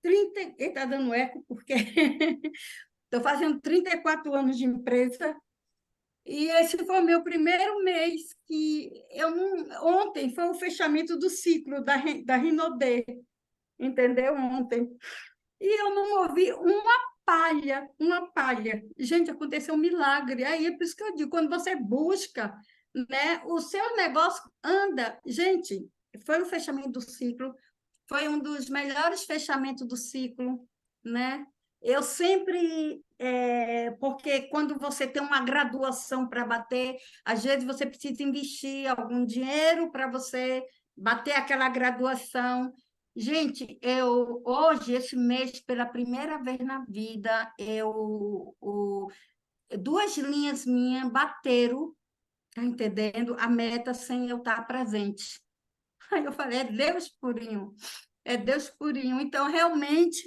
30. Está dando eco, porque estou fazendo 34 anos de empresa. E esse foi o meu primeiro mês que eu não. Ontem foi o fechamento do ciclo da Rinodê, entendeu? Ontem. E eu não ouvi uma palha, uma palha. Gente, aconteceu um milagre. Aí é por isso que eu digo, quando você busca, né, o seu negócio anda. Gente, foi o fechamento do ciclo, foi um dos melhores fechamentos do ciclo, né? Eu sempre, porque quando você tem uma graduação para bater, às vezes você precisa investir algum dinheiro para você bater aquela graduação. Gente, hoje, esse mês, pela primeira vez na vida, 2 linhas minhas bateram, tá entendendo? A meta sem eu estar presente. Aí eu falei, é Deus purinho, é Deus purinho. Então, realmente,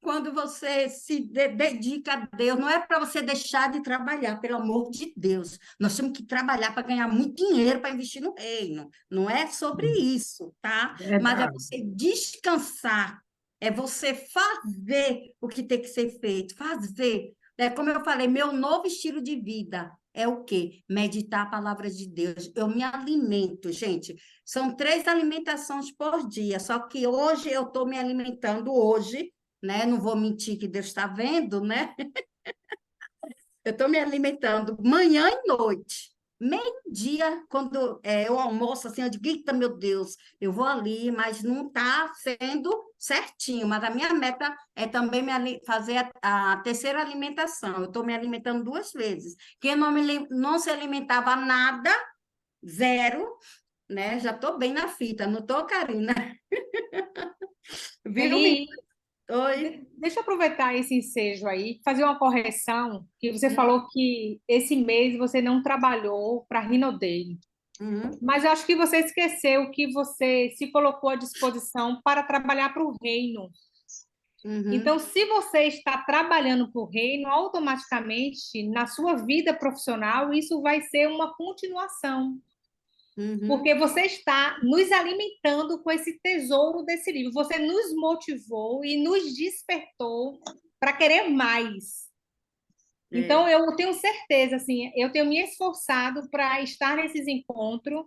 quando você se dedica a Deus, não é para você deixar de trabalhar, pelo amor de Deus. Nós temos que trabalhar para ganhar muito dinheiro para investir no reino. Não é sobre isso, tá? Mas é você descansar, é você fazer o que tem que ser feito, fazer. É como eu falei, meu novo estilo de vida é o quê? Meditar a palavra de Deus. Eu me alimento, gente. São 3 alimentações por dia, só que hoje eu estou me alimentando hoje, né? Não vou mentir que Deus está vendo, né? Eu estou me alimentando manhã e noite. Meio-dia, quando eu almoço, assim, eu digo, eita, meu Deus, eu vou ali, mas não está sendo certinho. Mas a minha meta é também fazer a terceira alimentação. Eu estou me alimentando 2 vezes. Quem não se alimentava nada, 0, né? Já estou bem na fita, não estou, Karina? Viu, Eli, Oi. deixa eu aproveitar esse ensejo aí, fazer uma correção, que você falou que esse mês você não trabalhou para a Rinodale, Uhum. mas eu acho que você esqueceu que você se colocou à disposição para trabalhar para o reino. Uhum. Então, se você está trabalhando para o reino, automaticamente, na sua vida profissional, isso vai ser uma continuação. Uhum. Porque você está nos alimentando com esse tesouro desse livro. Você nos motivou e nos despertou para querer mais. Então, eu tenho certeza, assim, eu tenho me esforçado para estar nesses encontros,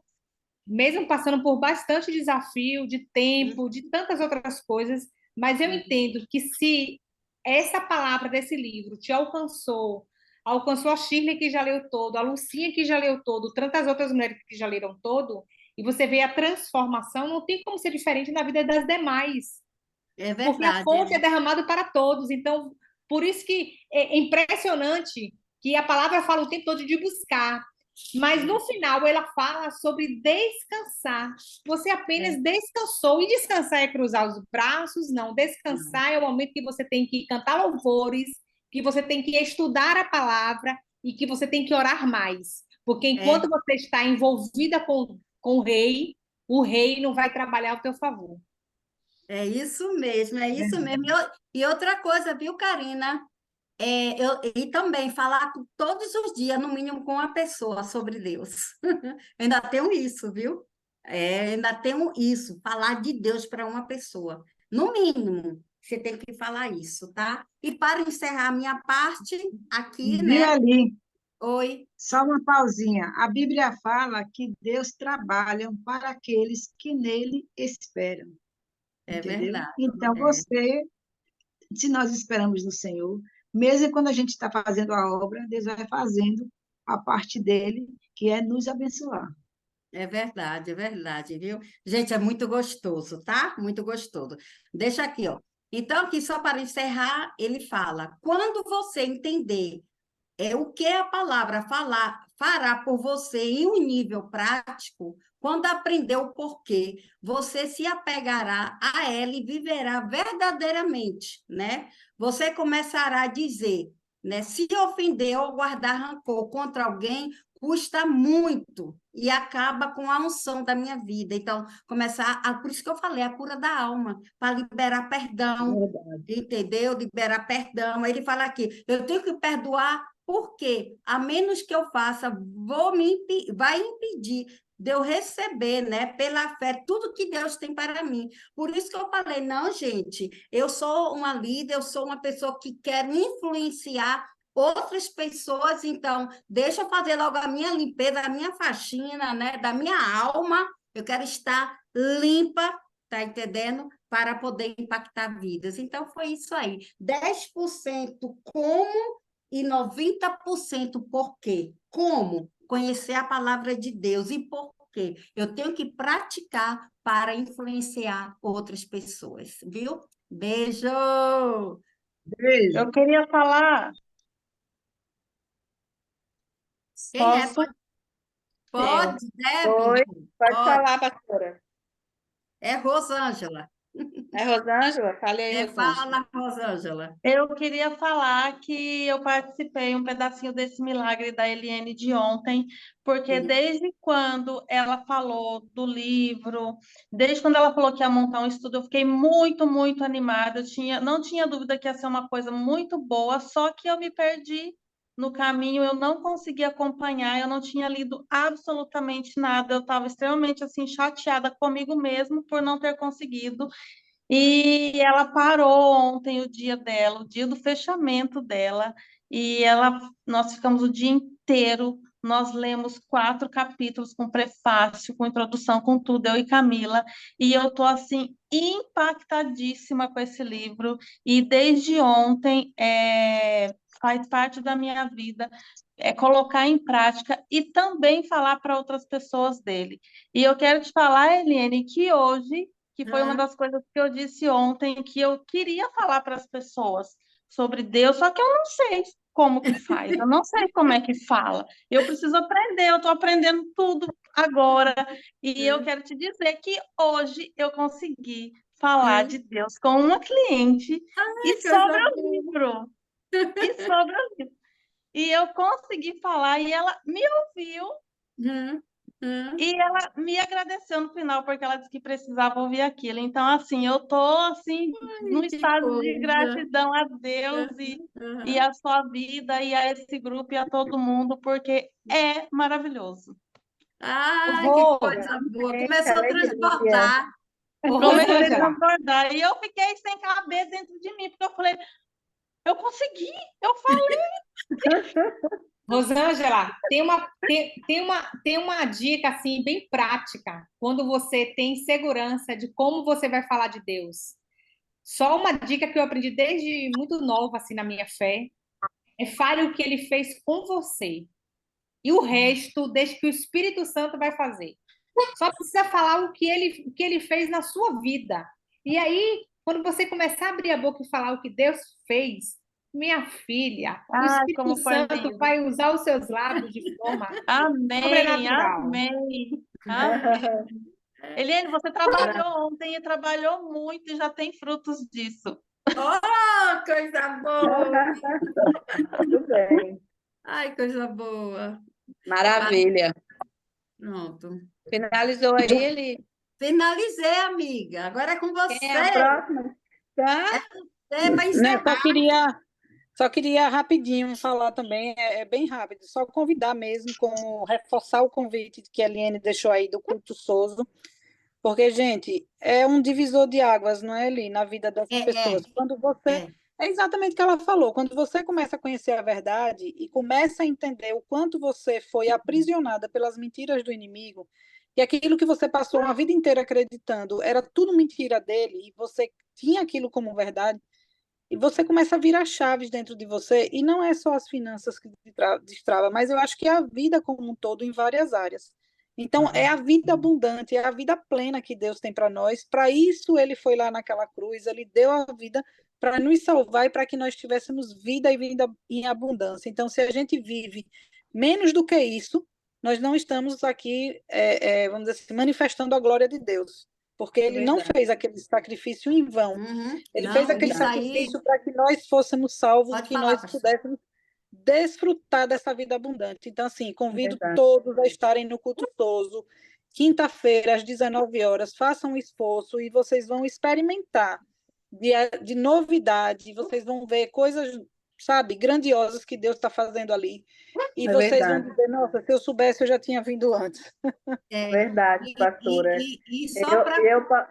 mesmo passando por bastante desafio de tempo, de tantas outras coisas, mas eu entendo que se essa palavra desse livro te alcançou, alcançou a Shirley, que já leu todo, a Lucinha, que já leu todo, tantas outras mulheres que já leram todo, e você vê a transformação, não tem como ser diferente na vida das demais, É porque a verdade. fonte é derramada para todos. Então, por isso que é impressionante que a palavra fala o tempo todo de buscar, mas no final ela fala sobre descansar. Você apenas descansou, e descansar é cruzar os braços? Não, descansar é o momento que você tem que cantar louvores, que você tem que estudar a palavra e que você tem que orar mais. Porque enquanto você está envolvida com o rei não vai trabalhar ao teu favor. É isso mesmo, é isso mesmo. E outra coisa, viu, Karina? E também falar todos os dias, no mínimo, com uma pessoa sobre Deus. Ainda tenho isso, viu? Ainda tenho isso, falar de Deus para uma pessoa. No mínimo, você tem que falar isso, tá? E para encerrar a minha parte aqui, Viu né? ali? Oi. Só uma pausinha. A Bíblia fala que Deus trabalha para aqueles que nele esperam, É entendeu? verdade. Então, você, se nós esperamos no Senhor, mesmo quando a gente está fazendo a obra, Deus vai fazendo a parte dele, que é nos abençoar. É verdade, viu? Gente, é muito gostoso, tá? Muito gostoso. Deixa aqui, ó. Então, aqui só para encerrar, ele fala: quando você entender o que a palavra fará por você em um nível prático, quando aprender o porquê, você se apegará a ela e viverá verdadeiramente, né? Você começará a dizer, né? Se ofender ou guardar rancor contra alguém, custa muito e acaba com a unção da minha vida. Então, por isso que eu falei, a cura da alma, para liberar perdão, entendeu? Liberar perdão. Aí ele fala aqui, eu tenho que perdoar porque, a menos que eu faça, vai impedir de eu receber, né, pela fé, tudo que Deus tem para mim. Por isso que eu falei, não, gente, eu sou uma líder, eu sou uma pessoa que quer influenciar outras pessoas, então, deixa eu fazer logo a minha limpeza, a minha faxina, né, da minha alma, eu quero estar limpa, tá entendendo? Para poder impactar vidas. Então, foi isso aí. 10% como e 90% por quê? Como? Conhecer a palavra de Deus. E por quê? Eu tenho que praticar para influenciar outras pessoas, viu? Beijo! Beijo. Eu queria falar, Quem é? posso? Pode, deve? Oi, pode Pode. falar, pastora. É Rosângela. É Rosângela? Fale aí, Rosângela. Fala, Rosângela. Eu queria falar que eu participei um pedacinho desse milagre da Eliane de ontem, porque desde quando ela falou do livro, desde quando ela falou que ia montar um estudo, eu fiquei muito, muito animada. Não tinha dúvida que ia ser uma coisa muito boa, só que eu me perdi no caminho, eu não consegui acompanhar, eu não tinha lido absolutamente nada, eu estava extremamente assim chateada comigo mesmo por não ter conseguido. E ela parou ontem o dia dela, o dia do fechamento dela, e nós ficamos o dia inteiro, nós lemos 4 capítulos com prefácio, com introdução, com tudo, eu e Camila, e eu estou assim impactadíssima com esse livro, e desde ontem faz parte da minha vida colocar em prática e também falar para outras pessoas dele. E eu quero te falar, Eliane, que foi uma das coisas que eu disse ontem, que eu queria falar para as pessoas sobre Deus, só que eu não sei como que faz, eu não sei como é que fala. Eu preciso aprender, eu estou aprendendo tudo agora, e eu quero te dizer que hoje eu consegui falar de Deus com uma cliente e sobre o livro. E sobre o livro. E eu consegui falar, e ela me ouviu, e ela me agradeceu no final, porque ela disse que precisava ouvir aquilo. Então, assim, eu estou assim, num Que estado de coisa. gratidão a Deus e a sua vida, e a esse grupo, e a todo mundo, porque é maravilhoso. Ai, que Rô, coisa boa. Gente, Começou a alegria. transbordar. Comecei a Rosângela, transbordar, e eu fiquei sem caber dentro de mim, porque eu falei, eu consegui, eu falei. Rosângela, tem uma dica assim bem prática quando você tem segurança de como você vai falar de Deus. Só uma dica que eu aprendi desde muito nova assim na minha fé Fale o que ele fez com você. E o resto, deixe que o Espírito Santo vai fazer. Só precisa falar o que ele fez na sua vida. E aí, quando você começar a abrir a boca e falar o que Deus fez, minha filha, o Ah, Espírito como foi Santo lindo. vai usar os seus lábios de forma Amém, sobrenatural. amém, amém. Eliane, você trabalhou ontem e trabalhou muito e já tem frutos disso. Oh, coisa boa! Tudo bem. Ai, coisa boa. Maravilha. Pronto. Finalizou aí, ele. Finalizei, amiga. Agora é com Quem é a você. próxima? Tá? É para Né, encerrar. só queria rapidinho falar também, é bem rápido, só convidar mesmo, como reforçar o convite que a Eliane deixou aí do culto Soso, porque, gente, é um divisor de águas, não é, Eli, na vida das pessoas. Quando você. É. É exatamente o que ela falou, quando você começa a conhecer a verdade e começa a entender o quanto você foi aprisionada pelas mentiras do inimigo, e aquilo que você passou uma vida inteira acreditando era tudo mentira dele, e você tinha aquilo como verdade, e você começa a virar chaves dentro de você, e não é só as finanças que destrava, mas eu acho que é a vida como um todo em várias áreas. Então, é a vida abundante, é a vida plena que Deus tem para nós. Para isso, ele foi lá naquela cruz, ele deu a vida para nos salvar e para que nós tivéssemos vida e vida em abundância. Então, se a gente vive menos do que isso, nós não estamos aqui, vamos dizer assim, manifestando a glória de Deus, porque ele não fez aquele sacrifício em vão. Ele Não, fez aquele isso aí. sacrifício para que nós fôssemos salvos, Pode que falar, nós pastor. pudéssemos desfrutar dessa vida abundante. Então, assim, convido Verdade. todos a estarem no culto Soso, quinta-feira, às 19 horas. Façam um esforço e vocês vão experimentar de novidade, vocês vão ver coisas, sabe, grandiosas que Deus está fazendo ali. E É vocês vão verdade. dizer, nossa, se eu soubesse, eu já tinha vindo antes. Verdade, pastora. E só para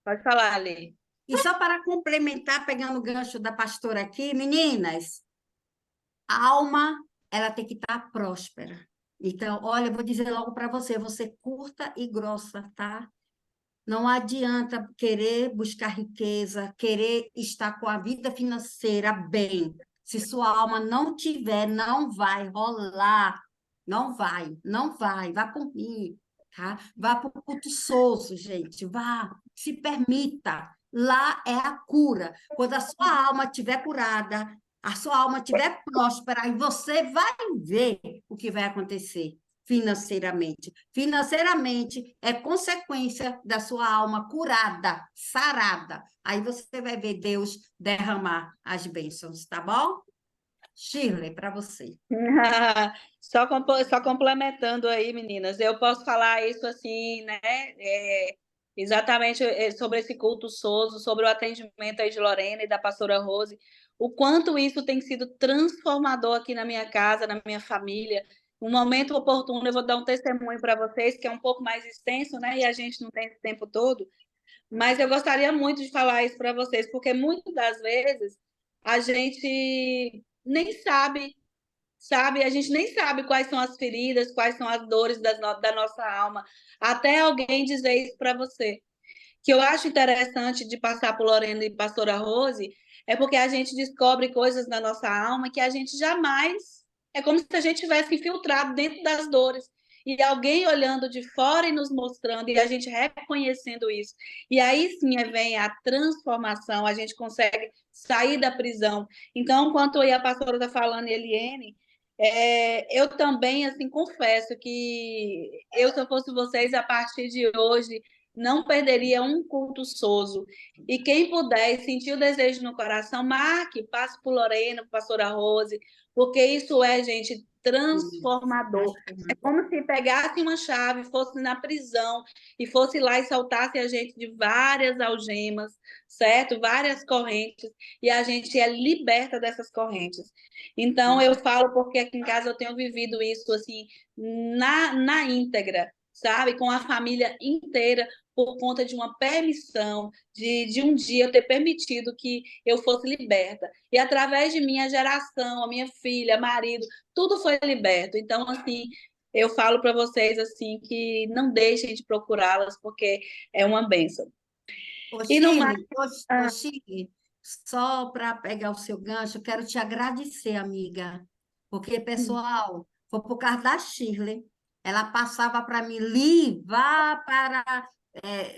Pode falar, Ali. complementar, pegando o gancho da pastora aqui, meninas, a alma, ela tem que estar próspera. Então, olha, eu vou dizer logo para você curta e grossa, tá? Não adianta querer buscar riqueza, querer estar com a vida financeira bem. Se sua alma não tiver, não vai rolar. Não vai, não vai. Vá por mim, tá? Vá para o culto Soso, gente. Vá, se permita. Lá é a cura. Quando a sua alma estiver curada, a sua alma estiver próspera, aí você vai ver o que vai acontecer financeiramente. Financeiramente é consequência da sua alma curada, sarada. Aí você vai ver Deus derramar as bênçãos, tá bom? Shirley, para você. Só complementando aí, meninas, eu posso falar isso assim, né? Exatamente sobre esse culto Soso, sobre o atendimento aí de Lorena e da pastora Rose, o quanto isso tem sido transformador aqui na minha casa, na minha família. Um momento oportuno, eu vou dar um testemunho para vocês, que é um pouco mais extenso, né? E a gente não tem esse tempo todo, mas eu gostaria muito de falar isso para vocês, porque muitas das vezes a gente nem sabe? A gente nem sabe quais são as feridas, quais são as dores da nossa alma, até alguém dizer isso para você. Que eu acho interessante de passar por Lorena e pastora Rose, é porque a gente descobre coisas na nossa alma que a gente jamais... É como se a gente tivesse infiltrado dentro das dores. E alguém olhando de fora e nos mostrando, e a gente reconhecendo isso. E aí sim vem a transformação, a gente consegue sair da prisão. Então, enquanto a pastora está falando, Eliene, eu também, assim, confesso que eu, se eu fosse vocês, a partir de hoje, não perderia um culto Soso. E quem puder e sentir o desejo no coração, marque, passe por Lorena, pastora Rose, porque isso é, gente, transformador. É como se pegasse uma chave, fosse na prisão e fosse lá e soltasse a gente de várias algemas, certo? Várias correntes, e a gente é liberta dessas correntes. Então, eu falo porque aqui em casa eu tenho vivido isso, assim, na íntegra, sabe? Com a família inteira, por conta de uma permissão, de um dia eu ter permitido que eu fosse liberta. E através de minha geração, a minha filha, marido, tudo foi liberto. Então, assim, eu falo para vocês assim que não deixem de procurá-las, porque é uma bênção. Ô, E no mais, Shirley, só para pegar o seu gancho, eu quero te agradecer, amiga, porque, pessoal, foi por causa da Shirley. Ela passava para mim, Li, vá para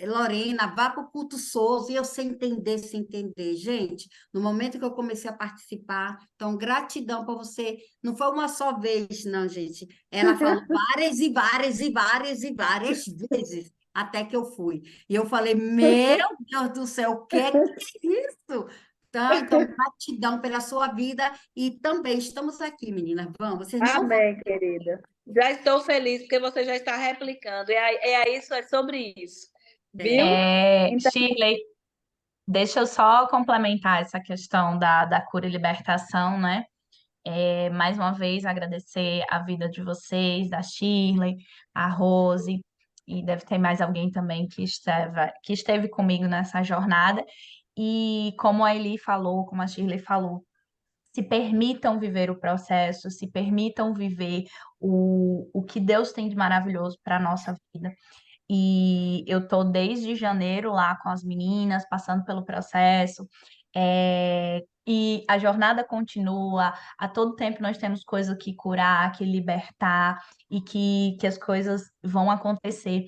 Lorena, vá para o culto Souza, e eu sem entender. Gente, no momento que eu comecei a participar, então, gratidão para você. Não foi uma só vez, não, gente. Ela falou várias e várias e várias e várias vezes, até que eu fui. E eu falei, meu Deus do céu, o que é isso? Tá? Então, gratidão pela sua vida e também estamos aqui, meninas. Vamos, vocês não vão. Amém, querida. Já estou feliz porque você já está replicando. Isso, é sobre isso. Viu? Então, Shirley, deixa eu só complementar essa questão da cura e libertação, né? Mais uma vez, agradecer a vida de vocês, da Shirley, a Rose, e deve ter mais alguém também que esteve comigo nessa jornada. E como a Eli falou, como a Shirley falou, se permitam viver o processo, se permitam viver o que Deus tem de maravilhoso para a nossa vida. E eu tô desde janeiro lá com as meninas, passando pelo processo, e a jornada continua. A todo tempo nós temos coisa que curar, que libertar, e que as coisas vão acontecer.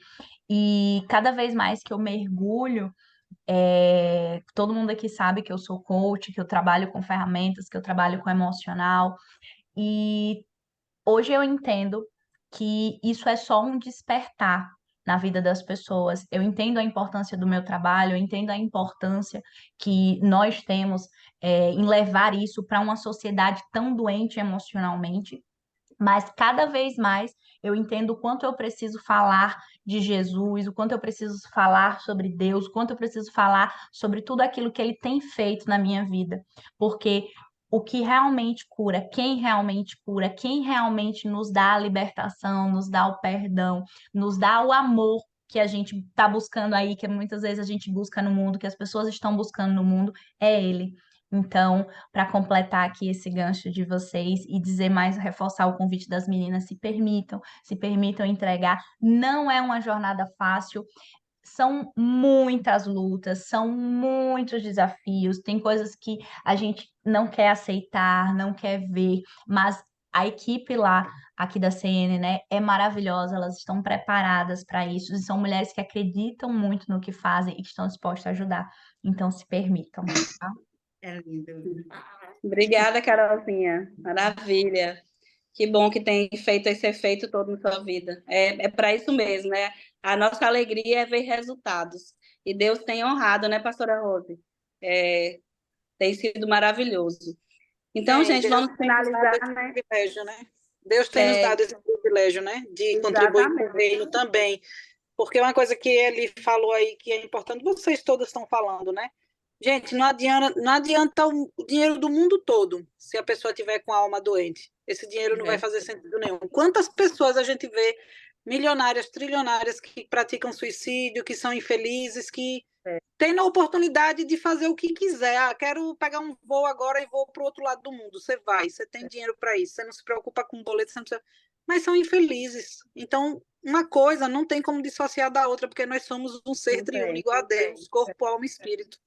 E cada vez mais que eu mergulho, todo mundo aqui sabe que eu sou coach, que eu trabalho com ferramentas, que eu trabalho com emocional, e hoje eu entendo que isso é só um despertar na vida das pessoas. Eu entendo a importância do meu trabalho, eu entendo a importância que nós temos, em levar isso para uma sociedade tão doente emocionalmente. Mas cada vez mais eu entendo o quanto eu preciso falar de Jesus, o quanto eu preciso falar sobre Deus, o quanto eu preciso falar sobre tudo aquilo que Ele tem feito na minha vida. Porque o que realmente cura, quem realmente nos dá a libertação, nos dá o perdão, nos dá o amor que a gente está buscando aí, que muitas vezes a gente busca no mundo, que as pessoas estão buscando no mundo, é Ele. Então, para completar aqui esse gancho de vocês e dizer mais, reforçar o convite das meninas, se permitam entregar. Não é uma jornada fácil, são muitas lutas, são muitos desafios, tem coisas que a gente não quer aceitar, não quer ver, mas a equipe lá, aqui da CN, né, é maravilhosa, elas estão preparadas para isso, e são mulheres que acreditam muito no que fazem e que estão dispostas a ajudar. Então, se permitam, tá? É lindo. obrigada, Carolzinha. Maravilha. Que bom que tem feito esse efeito todo na sua vida. É para isso mesmo, né? A nossa alegria é ver resultados. E Deus tem honrado, né, pastora Rose? Tem sido maravilhoso. Então, gente, Deus vamos tem nos dado finalizar, esse né? privilégio, né? Deus tem nos dado esse privilégio, né? De contribuir com o reino também. Porque uma coisa que ele falou aí que é importante, vocês todas estão falando, né? Gente, não adianta o dinheiro do mundo todo se a pessoa tiver com a alma doente. Esse dinheiro não vai fazer sentido nenhum. Quantas pessoas a gente vê, milionárias, trilionárias, que praticam suicídio, que são infelizes, que têm a oportunidade de fazer o que quiser. Ah, quero pegar um voo agora e vou para o outro lado do mundo. Você vai, você tem dinheiro para isso, você não se preocupa com boleto, você não precisa... mas são infelizes. Então, uma coisa não tem como dissociar da outra, porque nós somos um ser triúnico a Deus, corpo, alma e espírito.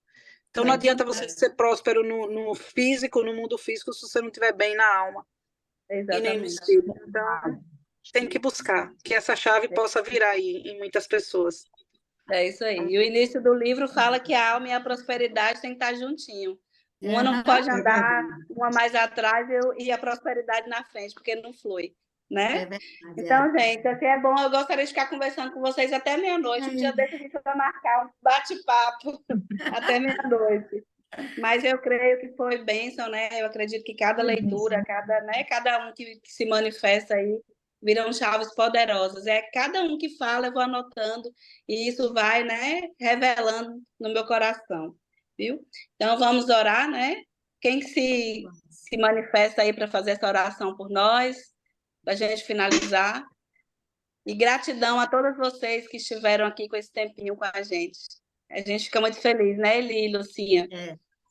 Então, não adianta você ser próspero no físico, no mundo físico, se você não estiver bem na alma e nem no espírito. Então, tem que buscar que essa chave possa virar aí em muitas pessoas. É isso aí. E o início do livro fala que a alma e a prosperidade têm que estar juntinho. Uma não pode andar, uma mais atrás e a prosperidade na frente, porque não flui, né? Então, gente, assim é bom. Eu gostaria de ficar conversando com vocês até meia-noite. Um dia desse a gente vai marcar um bate-papo até meia-noite. Mas eu creio que foi bênção, né? Eu acredito que cada leitura, cada um que se manifesta aí, viram chaves poderosas. É cada um que fala, eu vou anotando, e isso vai, né, revelando no meu coração, viu? Então, vamos orar, né? Quem se manifesta aí para fazer essa oração por nós, para a gente finalizar. E gratidão a todas vocês que estiveram aqui com esse tempinho com a gente. A gente fica muito feliz, né, Eli e Lucinha?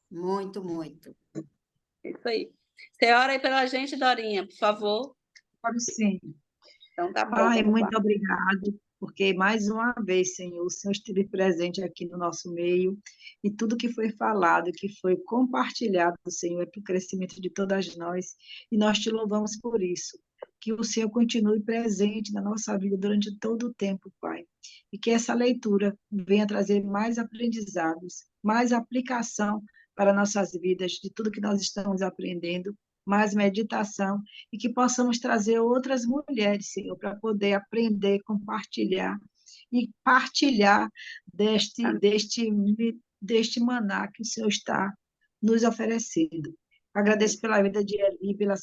Muito, muito. Isso aí. Você ora aí pela gente, Dorinha, por favor. Pode sim. Então tá bom. Pai, muito obrigado porque mais uma vez, Senhor, o Senhor esteve presente aqui no nosso meio, e tudo que foi falado, que foi compartilhado, Senhor, é para o crescimento de todas nós, e nós te louvamos por isso. Que o Senhor continue presente na nossa vida durante todo o tempo, Pai, e que essa leitura venha trazer mais aprendizados, mais aplicação para nossas vidas, de tudo que nós estamos aprendendo, mais meditação, e que possamos trazer outras mulheres, Senhor, para poder aprender, compartilhar e partilhar deste maná que o Senhor está nos oferecendo. Agradeço pela vida de Eli, pela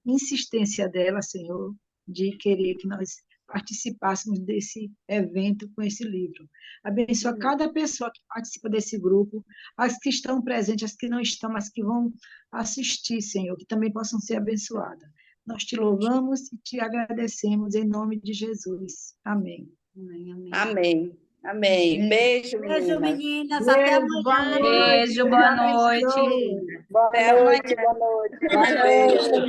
insistência dela, Senhor, de querer que nós participássemos desse evento com esse livro. Abençoa cada pessoa que participa desse grupo, as que estão presentes, as que não estão, mas que vão assistir, Senhor, que também possam ser abençoadas. Nós te louvamos e te agradecemos em nome de Jesus. Amém. Amém, amém. Amém. Amém. Beijo, Beijo, meninas. meninas. Até Beijo, boa amanhã. noite. Beijo, boa Deus noite. abençoe. Boa Até noite, amanhã. boa noite. Beijo.